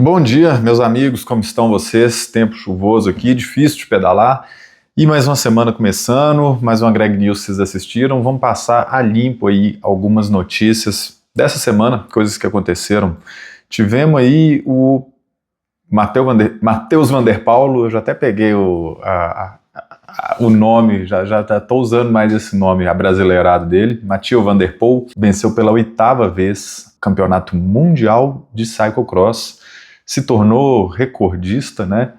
Bom dia, meus amigos, como estão vocês? Tempo chuvoso aqui, difícil de pedalar. E mais uma semana começando, mais uma Greg News que vocês assistiram. Vamos passar a limpo aí algumas notícias dessa semana, coisas que aconteceram. Tivemos aí o Matheus Van Der Paulo, eu já até peguei o nome, já estou usando mais esse nome abrasileirado dele. Mathieu Van Der Poel venceu pela 8ª vez o Campeonato Mundial de Cyclocross. Se tornou recordista, né?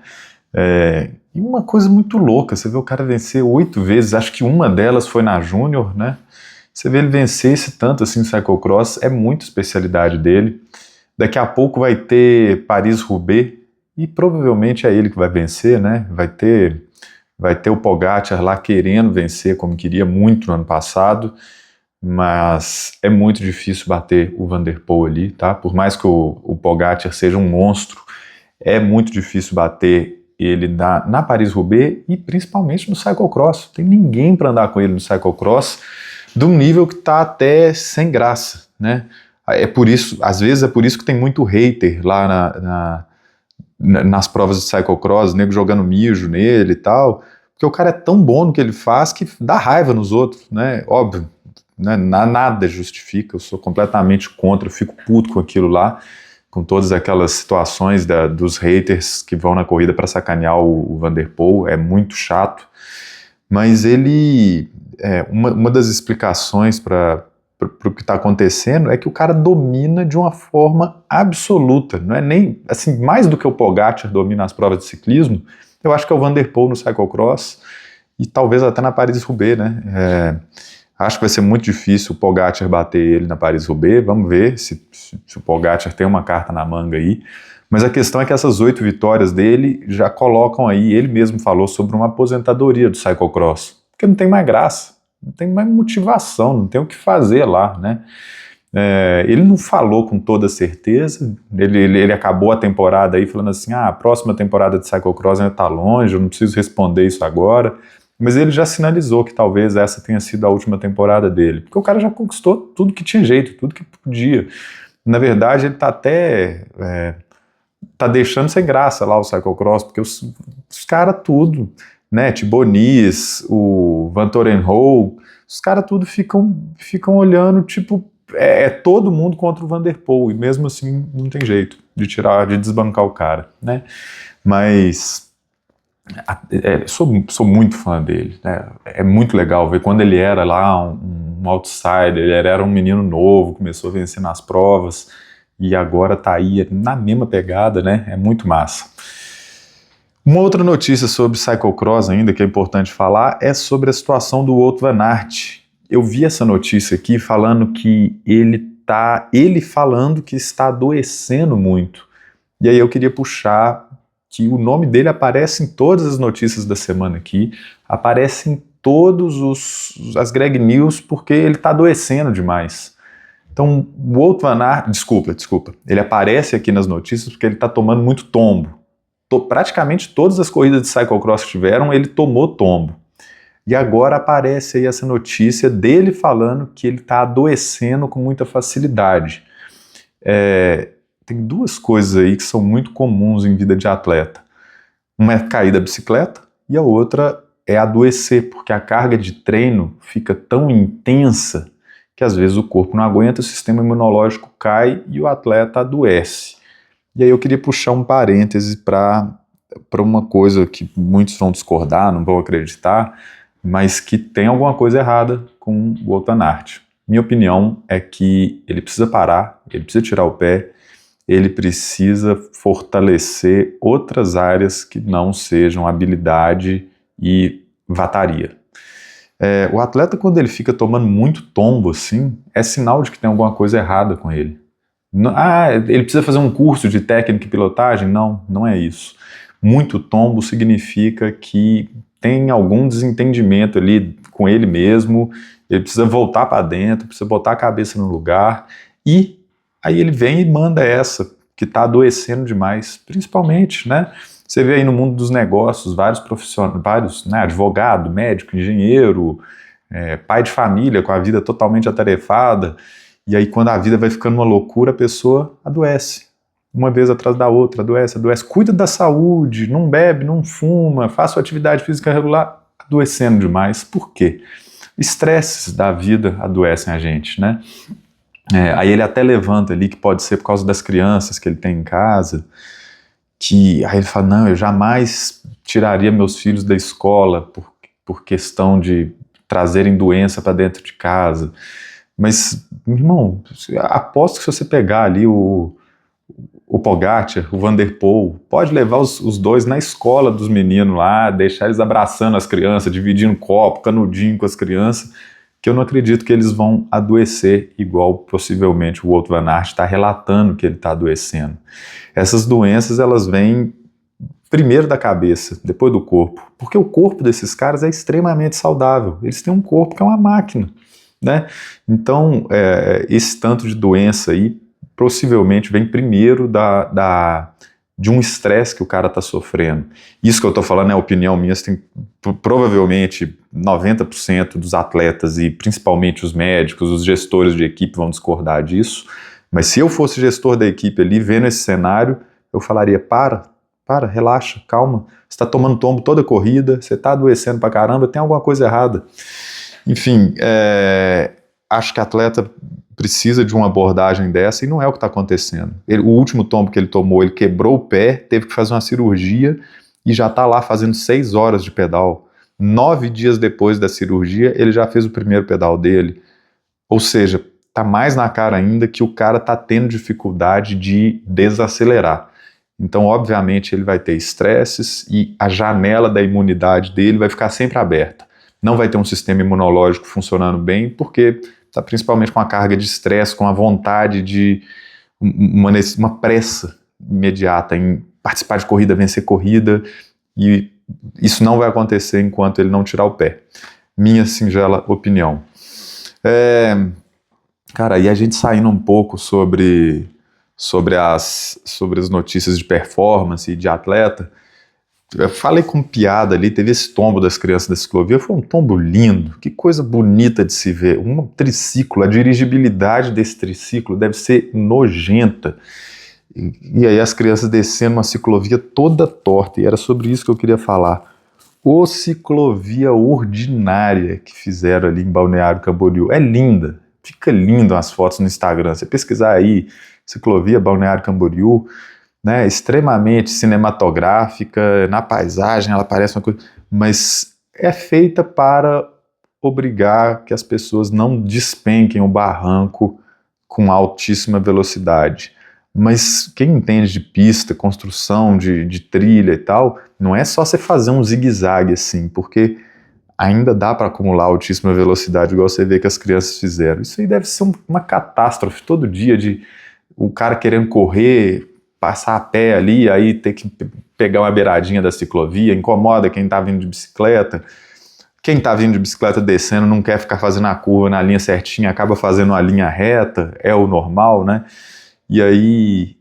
E uma coisa muito louca, você vê o cara vencer 8 vezes, acho que uma delas foi na Júnior, né? Você vê ele vencer esse tanto assim no cyclocross, é muita especialidade dele. Daqui a pouco vai ter Paris-Roubaix, e provavelmente é ele que vai vencer, né? Vai ter o Pogačar lá querendo vencer, como queria muito no ano passado, mas é muito difícil bater o Van Der Poel ali, tá? Por mais que o Pogačar seja um monstro, é muito difícil bater ele na Paris-Roubaix e principalmente no cyclocross. Não tem ninguém para andar com ele no cyclocross de um nível que tá até sem graça, né? É por isso, às vezes é por isso que tem muito hater lá nas provas de cyclocross, nego jogando mijo nele e tal, porque o cara é tão bom no que ele faz que dá raiva nos outros, né? Óbvio, né? Nada justifica, eu sou completamente contra, eu fico puto com aquilo lá, com todas aquelas situações dos haters que vão na corrida para sacanear o Van Der Poel, é muito chato, mas ele, uma das explicações para o que está acontecendo é que o cara domina de uma forma absoluta, não é nem, assim, mais do que o Pogačar domina as provas de ciclismo, eu acho que é o Van Der Poel no cyclocross e talvez até na Paris-Roubaix, né? Acho que vai ser muito difícil o Pogačar bater ele na Paris-Roubaix, vamos ver se o Pogačar tem uma carta na manga aí, mas a questão é que essas 8 vitórias dele já colocam aí, ele mesmo falou sobre uma aposentadoria do cyclocross, porque não tem mais graça, não tem mais motivação, não tem o que fazer lá, né? Ele não falou com toda certeza, ele acabou a temporada aí falando assim, a próxima temporada de cyclocross ainda está longe, eu não preciso responder isso agora, mas ele já sinalizou que talvez essa tenha sido a última temporada dele, porque o cara já conquistou tudo que tinha jeito, tudo que podia. Na verdade, ele tá até tá deixando sem graça lá o cyclocross, porque os caras tudo, né, Tibonis, o Van Torenhol, os caras tudo ficam olhando, tipo, todo mundo contra o Van Der Poel, e mesmo assim não tem jeito de desbancar o cara, né, mas sou muito fã dele, né? É muito legal ver quando ele era lá um outsider, ele era um menino novo, começou a vencer nas provas e agora tá aí na mesma pegada, né? É muito massa. Uma outra notícia sobre cyclocross ainda que é importante falar é sobre a situação do Wout van Aert. Eu vi essa notícia aqui falando que ele falando que está adoecendo muito, e aí eu queria puxar que o nome dele aparece em todas as notícias da semana aqui, aparece em todos as Greg News, porque ele está adoecendo demais. Então, o Wout van Aert, desculpa, ele aparece aqui nas notícias porque ele está tomando muito tombo. Praticamente todas as corridas de cyclocross que tiveram, ele tomou tombo. E agora aparece aí essa notícia dele falando que ele está adoecendo com muita facilidade. Tem 2 coisas aí que são muito comuns em vida de atleta. Uma é cair da bicicleta e a outra é adoecer, porque a carga de treino fica tão intensa que às vezes o corpo não aguenta, o sistema imunológico cai e o atleta adoece. E aí eu queria puxar um parêntese para uma coisa que muitos vão discordar, não vão acreditar, mas que tem alguma coisa errada com o Wout van Aert. Minha opinião é que ele precisa parar, ele precisa tirar o pé, ele precisa fortalecer outras áreas que não sejam habilidade e vataria. O atleta, quando ele fica tomando muito tombo assim, é sinal de que tem alguma coisa errada com ele. Ele precisa fazer um curso de técnica e pilotagem? Não, não é isso. Muito tombo significa que tem algum desentendimento ali com ele mesmo, ele precisa voltar para dentro, precisa botar a cabeça no lugar e aí ele vem e manda essa, que está adoecendo demais, principalmente, né? Você vê aí no mundo dos negócios, vários profissionais, né, advogado, médico, engenheiro, pai de família com a vida totalmente atarefada, e aí quando a vida vai ficando uma loucura, a pessoa adoece. uma vez atrás da outra, adoece, cuida da saúde, não bebe, não fuma, faça atividade física regular, adoecendo demais. Por quê? Estresses da vida adoecem a gente, né? Aí ele até levanta ali que pode ser por causa das crianças que ele tem em casa, que aí ele fala, não, eu jamais tiraria meus filhos da escola por questão de trazerem doença para dentro de casa. Mas, irmão, aposto que se você pegar ali o Pogacar, o Van der Poel, pode levar os dois na escola dos meninos lá, deixar eles abraçando as crianças, dividindo copo, canudinho com as crianças, que eu não acredito que eles vão adoecer igual possivelmente o Wout van Aert está relatando que ele está adoecendo. Essas doenças, elas vêm primeiro da cabeça, depois do corpo, porque o corpo desses caras é extremamente saudável, eles têm um corpo que é uma máquina, né? Então, esse tanto de doença aí, possivelmente vem primeiro de um estresse que o cara está sofrendo. Isso que eu estou falando é a opinião minha, provavelmente 90% dos atletas e principalmente os médicos, os gestores de equipe vão discordar disso, mas se eu fosse gestor da equipe ali, vendo esse cenário, eu falaria, para, relaxa, calma, você está tomando tombo toda a corrida, você está adoecendo pra caramba, tem alguma coisa errada. Enfim, acho que atleta precisa de uma abordagem dessa e não é o que está acontecendo. O último tombo que ele tomou, ele quebrou o pé, teve que fazer uma cirurgia e já está lá fazendo 6 horas de pedal. 9 dias depois da cirurgia, ele já fez o primeiro pedal dele. Ou seja, está mais na cara ainda que o cara está tendo dificuldade de desacelerar. Então, obviamente, ele vai ter estresses e a janela da imunidade dele vai ficar sempre aberta. Não vai ter um sistema imunológico funcionando bem, porque está principalmente com a carga de estresse, com a vontade de uma pressa imediata em participar de corrida, vencer corrida, e isso não vai acontecer enquanto ele não tirar o pé. Minha singela opinião. Cara, e a gente saindo um pouco sobre as notícias de performance e de atleta, eu falei com piada ali, teve esse tombo das crianças da ciclovia, foi um tombo lindo, que coisa bonita de se ver, um triciclo, a dirigibilidade desse triciclo deve ser nojenta, e aí as crianças descendo uma ciclovia toda torta, e era sobre isso que eu queria falar, o ciclovia ordinária que fizeram ali em Balneário Camboriú, é linda, fica lindo as fotos no Instagram, você pesquisar aí, ciclovia Balneário Camboriú, né, extremamente cinematográfica, na paisagem ela parece uma coisa, mas é feita para obrigar que as pessoas não despenquem o barranco com altíssima velocidade. Mas quem entende de pista, construção, de trilha e tal, não é só você fazer um zigue-zague assim, porque ainda dá para acumular altíssima velocidade, igual você vê que as crianças fizeram. Isso aí deve ser uma catástrofe todo dia, de o cara querendo correr, passar a pé ali, aí ter que pegar uma beiradinha da ciclovia, incomoda quem tá vindo de bicicleta. Quem tá vindo de bicicleta descendo não quer ficar fazendo a curva na linha certinha, acaba fazendo uma linha reta, é o normal, né? E aí,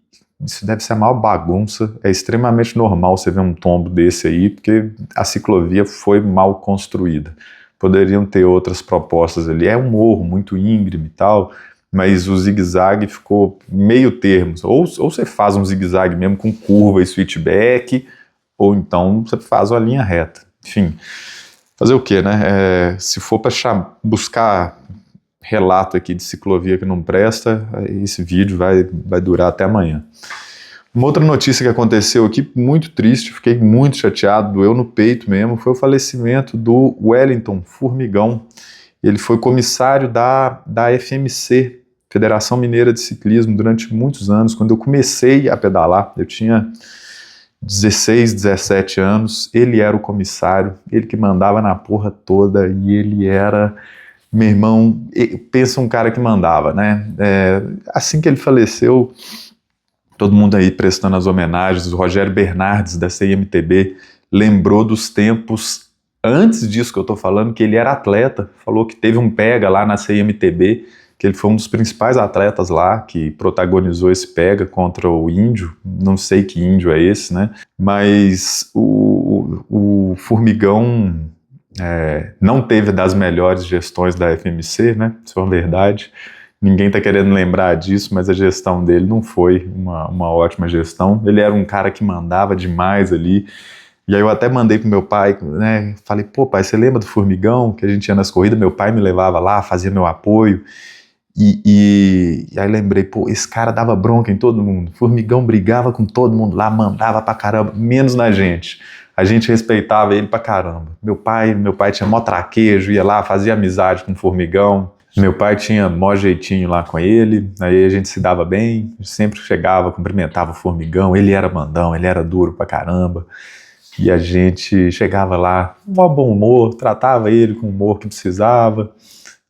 isso deve ser a maior bagunça, é extremamente normal você ver um tombo desse aí, porque a ciclovia foi mal construída. Poderiam ter outras propostas ali, é um morro muito íngreme e tal, mas o zigue-zague ficou meio termo, ou você faz um zigue-zague mesmo com curva e switchback, ou então você faz uma linha reta. Enfim, fazer o quê, né? Se for para buscar relato aqui de ciclovia que não presta, esse vídeo vai durar até amanhã. Uma outra notícia que aconteceu aqui, muito triste, fiquei muito chateado, doeu no peito mesmo, foi o falecimento do Wellington Formigão. Ele foi comissário da FMC, Federação Mineira de Ciclismo, durante muitos anos. Quando eu comecei a pedalar, eu tinha 16, 17 anos, ele era o comissário, ele que mandava na porra toda, e ele era, meu irmão, pensa um cara que mandava, né? Assim que ele faleceu, todo mundo aí prestando as homenagens, o Rogério Bernardes, da CIMTB, lembrou dos tempos antes disso que eu tô falando, que ele era atleta, falou que teve um pega lá na CIMTB, que ele foi um dos principais atletas lá, que protagonizou esse pega contra o índio, não sei que índio é esse, né, mas o Formigão não teve das melhores gestões da FMC, né, isso é uma verdade, Ninguém está querendo lembrar disso, mas a gestão dele não foi uma ótima gestão. Ele era um cara que mandava demais ali. E aí eu até mandei pro meu pai, né? Falei, pô, pai, você lembra do Formigão? Que a gente ia nas corridas, meu pai me levava lá, fazia meu apoio. E aí lembrei, pô, esse cara dava bronca em todo mundo. Formigão brigava com todo mundo lá, mandava pra caramba, menos na gente. A gente respeitava ele pra caramba. Meu pai tinha mó traquejo, ia lá, fazia amizade com o Formigão. Meu pai tinha mó jeitinho lá com ele, aí a gente se dava bem, sempre chegava, cumprimentava o Formigão, ele era mandão, ele era duro pra caramba. E a gente chegava lá, mó bom humor, tratava ele com o humor que precisava.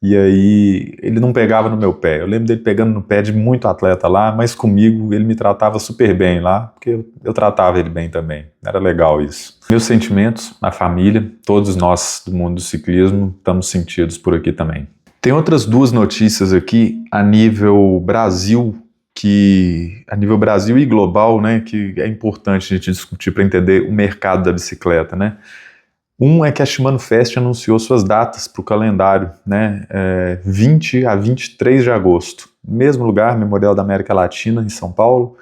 E aí ele não pegava no meu pé. Eu lembro dele pegando no pé de muito atleta lá, mas comigo ele me tratava super bem lá, porque eu tratava ele bem também. Era legal isso. Meus sentimentos, a família, todos nós do mundo do ciclismo estamos sentidos por aqui também. Tem outras duas notícias aqui a nível Brasil, a nível Brasil e global, né, que é importante a gente discutir para entender o mercado da bicicleta, né? Um é que a Shimano Fest anunciou suas datas para o calendário, né, 20 a 23 de agosto. Mesmo lugar, Memorial da América Latina, em São Paulo,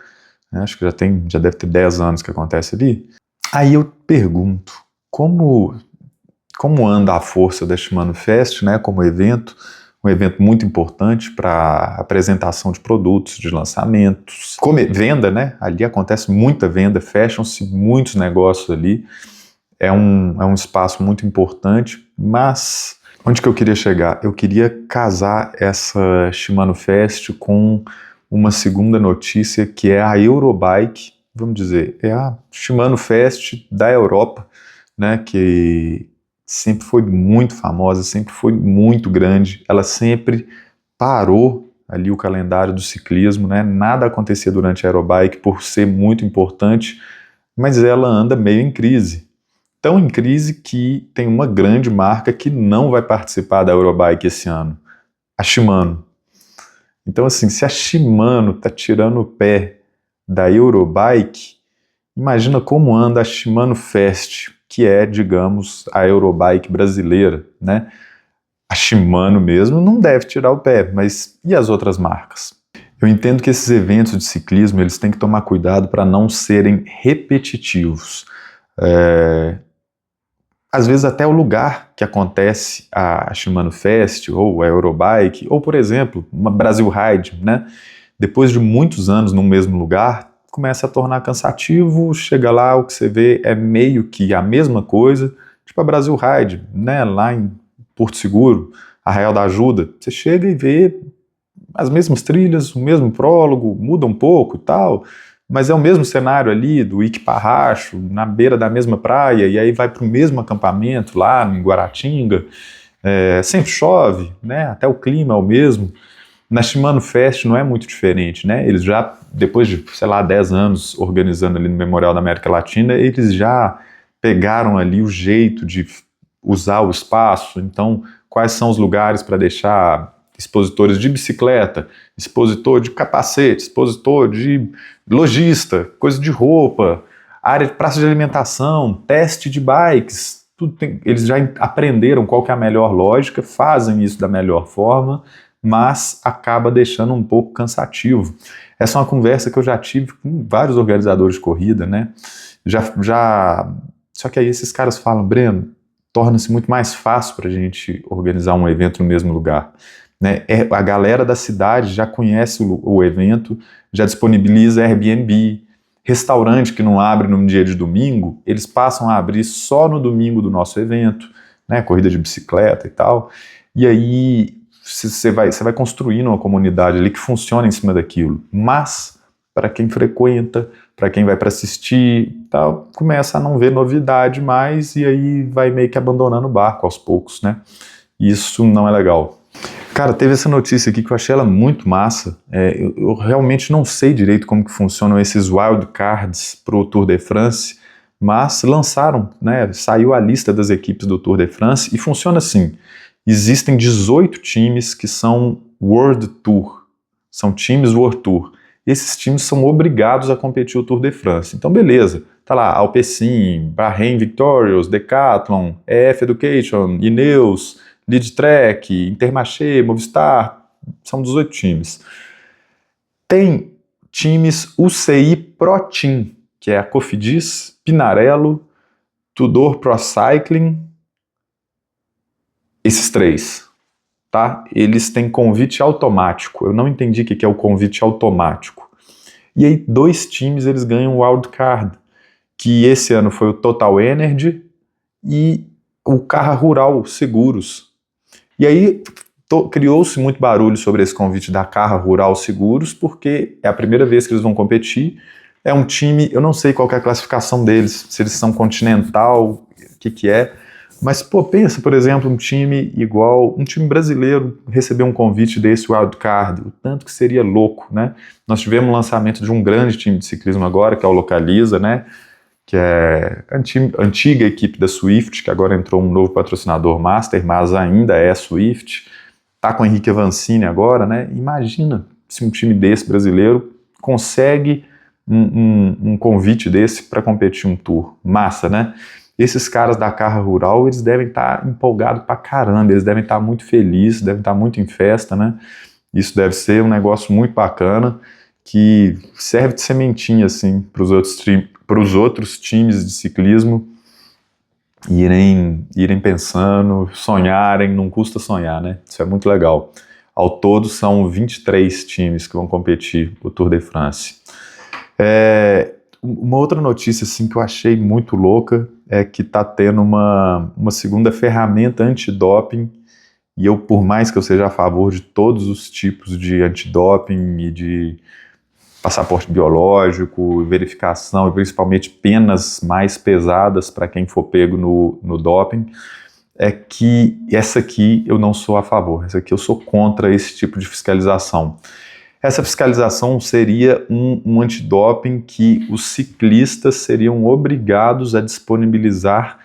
né, acho que já deve ter 10 anos que acontece ali. Aí eu pergunto, como anda a força da Shimano Fest, né, como evento, um evento muito importante para apresentação de produtos, de lançamentos, venda, né, ali acontece muita venda, fecham-se muitos negócios ali. É um espaço muito importante, mas onde que eu queria chegar? Eu queria casar essa Shimano Fest com uma segunda notícia, que é a Eurobike, vamos dizer, é a Shimano Fest da Europa, né, que sempre foi muito famosa, sempre foi muito grande, ela sempre parou ali o calendário do ciclismo, né, nada acontecia durante a Eurobike por ser muito importante, mas ela anda meio em crise. Tão em crise que tem uma grande marca que não vai participar da Eurobike esse ano, a Shimano. Então, assim, se a Shimano está tirando o pé da Eurobike, imagina como anda a Shimano Fest, que é, digamos, a Eurobike brasileira, né? A Shimano mesmo não deve tirar o pé, mas e as outras marcas? Eu entendo que esses eventos de ciclismo, eles têm que tomar cuidado para não serem repetitivos. Às vezes até o lugar que acontece a Shimano Fest, ou a Eurobike, ou, por exemplo, uma Brasil Ride, né? Depois de muitos anos no mesmo lugar, começa a tornar cansativo, chega lá, o que você vê é meio que a mesma coisa, tipo a Brasil Ride, né? Lá em Porto Seguro, Arraial da Ajuda, você chega e vê as mesmas trilhas, o mesmo prólogo, muda um pouco e tal, mas é o mesmo cenário ali do Iquiparracho, na beira da mesma praia, e aí vai para o mesmo acampamento lá em Guaratinga, sempre chove, né? Até o clima é o mesmo. Na Shimano Fest não é muito diferente, né? Eles já, depois de, sei lá, 10 anos organizando ali no Memorial da América Latina, eles já pegaram ali o jeito de usar o espaço, então quais são os lugares para deixar expositores de bicicleta, expositor de capacete, expositor de lojista, coisa de roupa, área de praça de alimentação, teste de bikes, tudo eles já aprenderam qual que é a melhor lógica, fazem isso da melhor forma, mas acaba deixando um pouco cansativo. Essa é uma conversa que eu já tive com vários organizadores de corrida, né? Só que aí esses caras falam, Breno, torna-se muito mais fácil para a gente organizar um evento no mesmo lugar. Né? A galera da cidade já conhece o evento, já disponibiliza Airbnb, restaurante que não abre no dia de domingo, eles passam a abrir só no domingo do nosso evento, né? Corrida de bicicleta e tal, e aí você vai construindo uma comunidade ali que funciona em cima daquilo, mas para quem frequenta, para quem vai para assistir, tal, começa a não ver novidade mais e aí vai meio que abandonando o barco aos poucos, né? Isso não é legal. Cara, teve essa notícia aqui que eu achei ela muito massa. Eu realmente não sei direito como que funcionam esses wildcards para o Tour de France, mas lançaram, né? Saiu a lista das equipes do Tour de France e funciona assim. Existem 18 times que são World Tour, são times World Tour. Esses times são obrigados a competir o Tour de France. Então, beleza, tá lá, Alpecin, Bahrain Victorious, Decathlon, EF Education, Ineos, Lead Trek, Intermarché, Movistar, são 18 times. Tem times UCI Pro Team, que é a Cofidis, Pinarello, Tudor Pro Cycling, esses 3, tá? Eles têm convite automático. Eu não entendi o que é o convite automático. E aí 2 times eles ganham o wildcard, que esse ano foi o Total Energy e o Carra Rural Seguros. E aí criou-se muito barulho sobre esse convite da Carra Rural Seguros, porque é a primeira vez que eles vão competir. É um time, eu não sei qual que é a classificação deles, se eles são continental, o que é. Mas, pô, pensa, por exemplo, um time brasileiro receber um convite desse wildcard, o tanto que seria louco, né? Nós tivemos o lançamento de um grande time de ciclismo agora, que é o Localiza, né? Que é a antiga equipe da Swift, que agora entrou um novo patrocinador master, mas ainda é Swift. Tá com o Henrique Avancini agora, né? Imagina se um time desse brasileiro consegue um convite desse para competir um tour. Massa, né? Esses caras da Carra Rural, eles devem estar empolgados pra caramba, eles devem estar muito felizes, devem estar muito em festa, né? Isso deve ser um negócio muito bacana, que serve de sementinha, assim, para os outros times de ciclismo irem pensando, sonharem, não custa sonhar, né? Isso é muito legal. Ao todo, são 23 times que vão competir o Tour de France. Uma outra notícia assim, que eu achei muito louca é que está tendo uma segunda ferramenta antidoping, e eu, por mais que eu seja a favor de todos os tipos de antidoping e de passaporte biológico, verificação e principalmente penas mais pesadas para quem for pego no doping, é que essa aqui eu não sou a favor, essa aqui eu sou contra esse tipo de fiscalização. Essa fiscalização seria um antidoping que os ciclistas seriam obrigados a disponibilizar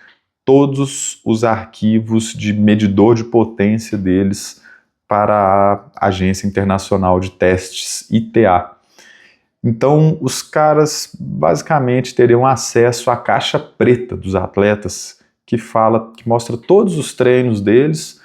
todos os arquivos de medidor de potência deles para a Agência Internacional de Testes, ITA. Então, os caras basicamente teriam acesso à caixa preta dos atletas, que mostra todos os treinos deles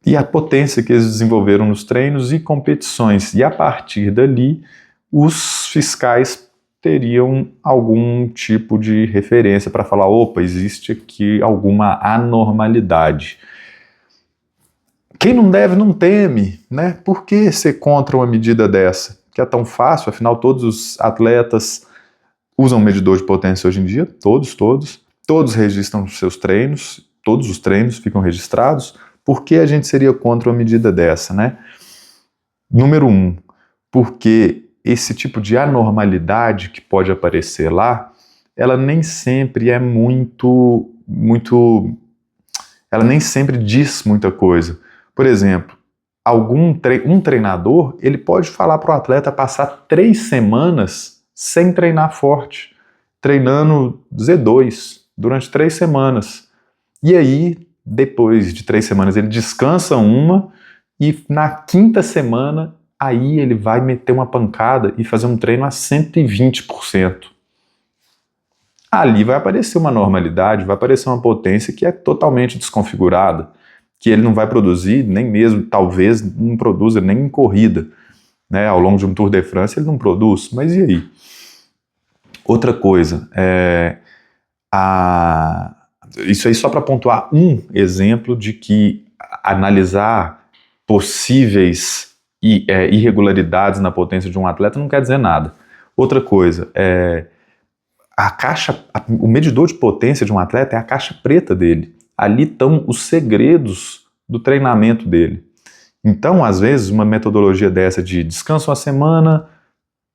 e a potência que eles desenvolveram nos treinos e competições. E a partir dali, os fiscais teriam algum tipo de referência para falar, opa, existe aqui alguma anormalidade. Quem não deve, não teme, né? Por que ser contra uma medida dessa? Que é tão fácil, afinal todos os atletas usam medidor de potência hoje em dia, todos registram os seus treinos, todos os treinos ficam registrados. Por que a gente seria contra uma medida dessa, né? Número 1, porque esse tipo de anormalidade que pode aparecer lá, ela nem sempre é ela nem sempre diz muita coisa. Por exemplo, um treinador, ele pode falar para o atleta passar 3 semanas sem treinar forte, treinando Z2 durante 3 semanas. E aí, depois de 3 semanas, ele descansa uma e na 5ª semana, aí ele vai meter uma pancada e fazer um treino a 120%. Ali vai aparecer uma normalidade, vai aparecer uma potência que é totalmente desconfigurada, que ele não vai produzir, nem mesmo, talvez, não produza nem em corrida, né? Ao longo de um Tour de France ele não produz, mas e aí? Outra coisa, isso aí só para pontuar um exemplo de que analisar possíveis irregularidades na potência de um atleta não quer dizer nada. Outra coisa, o medidor de potência de um atleta é a caixa preta dele. Ali estão os segredos do treinamento dele. Então, às vezes, uma metodologia dessa de descansa uma semana,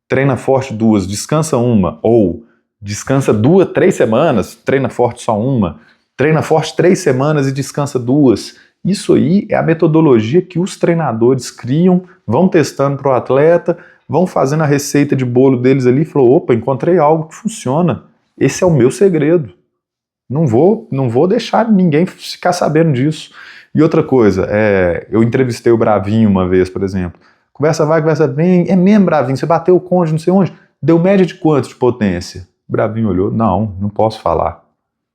treina forte 2, descansa uma, ou descansa 2, 3 semanas, treina forte só uma, treina forte 3 semanas e descansa 2. Isso aí é a metodologia que os treinadores criam, vão testando para o atleta, vão fazendo a receita de bolo deles ali e falou, opa, encontrei algo que funciona. Esse é o meu segredo. Não vou deixar ninguém ficar sabendo disso. E outra coisa, eu entrevistei o Bravinho uma vez, por exemplo. Conversa vai, conversa vem. É mesmo, Bravinho, você bateu o conde, não sei onde. Deu média de quanto de potência? O Bravinho olhou, não posso falar.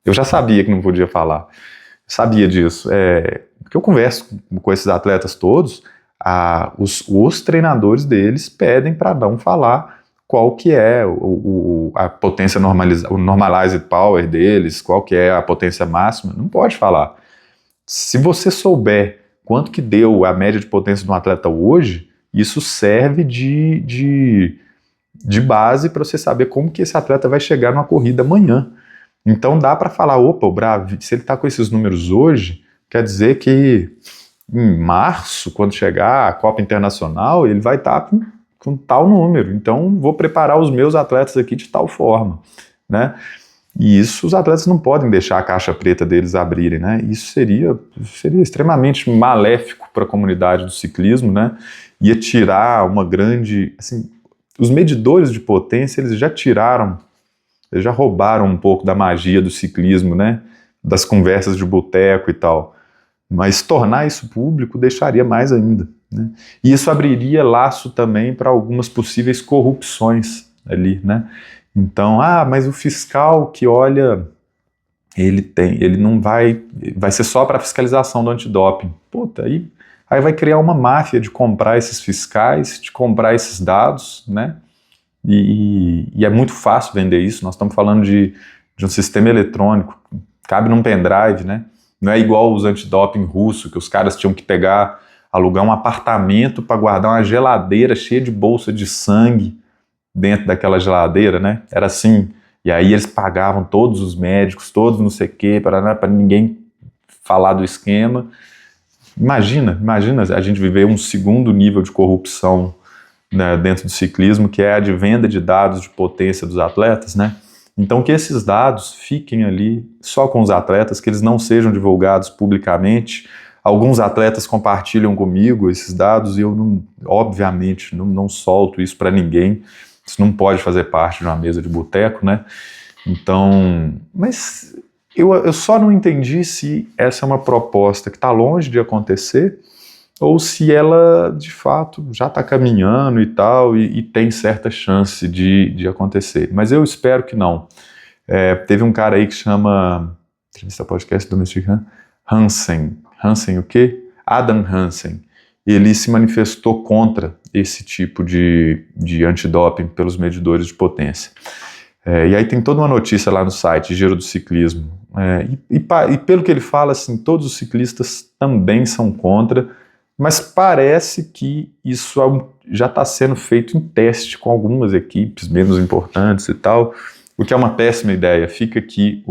Eu já sabia que não podia falar. Sabia disso. Porque eu converso com esses atletas todos, os treinadores deles pedem para não falar qual que é a potência o normalized power deles, qual que é a potência máxima, não pode falar. Se você souber quanto que deu a média de potência de um atleta hoje, isso serve de base para você saber como que esse atleta vai chegar numa corrida amanhã. Então dá para falar, opa, o Bravi, se ele está com esses números hoje, quer dizer que em março, quando chegar a Copa Internacional, ele vai estar com tal número. Então vou preparar os meus atletas aqui de tal forma, né? E isso os atletas não podem deixar a caixa preta deles abrirem, né? Isso seria extremamente maléfico para a comunidade do ciclismo, né? Ia tirar uma grande... Assim, os medidores de potência, eles já roubaram um pouco da magia do ciclismo, né? Das conversas de boteco e tal. Mas tornar isso público deixaria mais ainda, né? E isso abriria laço também para algumas possíveis corrupções ali, né? Então, mas o fiscal que olha, ele não vai ser só para fiscalização do antidoping. Puta, aí vai criar uma máfia de comprar esses fiscais, de comprar esses dados, né? E é muito fácil vender isso. Nós estamos falando de um sistema eletrônico, cabe num pendrive, né? Não é igual os antidoping russos, que os caras tinham que alugar um apartamento para guardar uma geladeira cheia de bolsa de sangue dentro daquela geladeira, né? Era assim. E aí eles pagavam todos os médicos, todos não sei o quê, para ninguém falar do esquema. Imagina a gente viver um segundo nível de corrupção, né, dentro do ciclismo, que é a de venda de dados de potência dos atletas, né? Então que esses dados fiquem ali só com os atletas, que eles não sejam divulgados publicamente. Alguns atletas compartilham comigo esses dados e eu, obviamente, não solto isso para ninguém. Isso não pode fazer parte de uma mesa de boteco, né? Então, mas eu só não entendi se essa é uma proposta que está longe de acontecer ou se ela, de fato, já está caminhando e tal, e tem certa chance de acontecer. Mas eu espero que não. Teve um cara aí que chama, entrevista podcast do Mexicano, Hansen o quê? Adam Hansen. Ele se manifestou contra esse tipo de antidoping pelos medidores de potência. E aí tem toda uma notícia lá no site, Giro do Ciclismo. E pelo que ele fala, assim, todos os ciclistas também são contra, mas parece que isso já está sendo feito em teste com algumas equipes menos importantes e tal, o que é uma péssima ideia. Fica aqui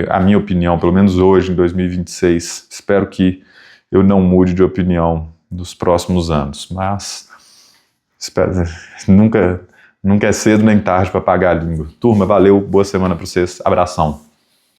a minha opinião, pelo menos hoje, em 2026. Espero que eu não mude de opinião nos próximos anos, mas nunca é cedo nem tarde para pagar a língua. Turma, valeu, boa semana para vocês, abração.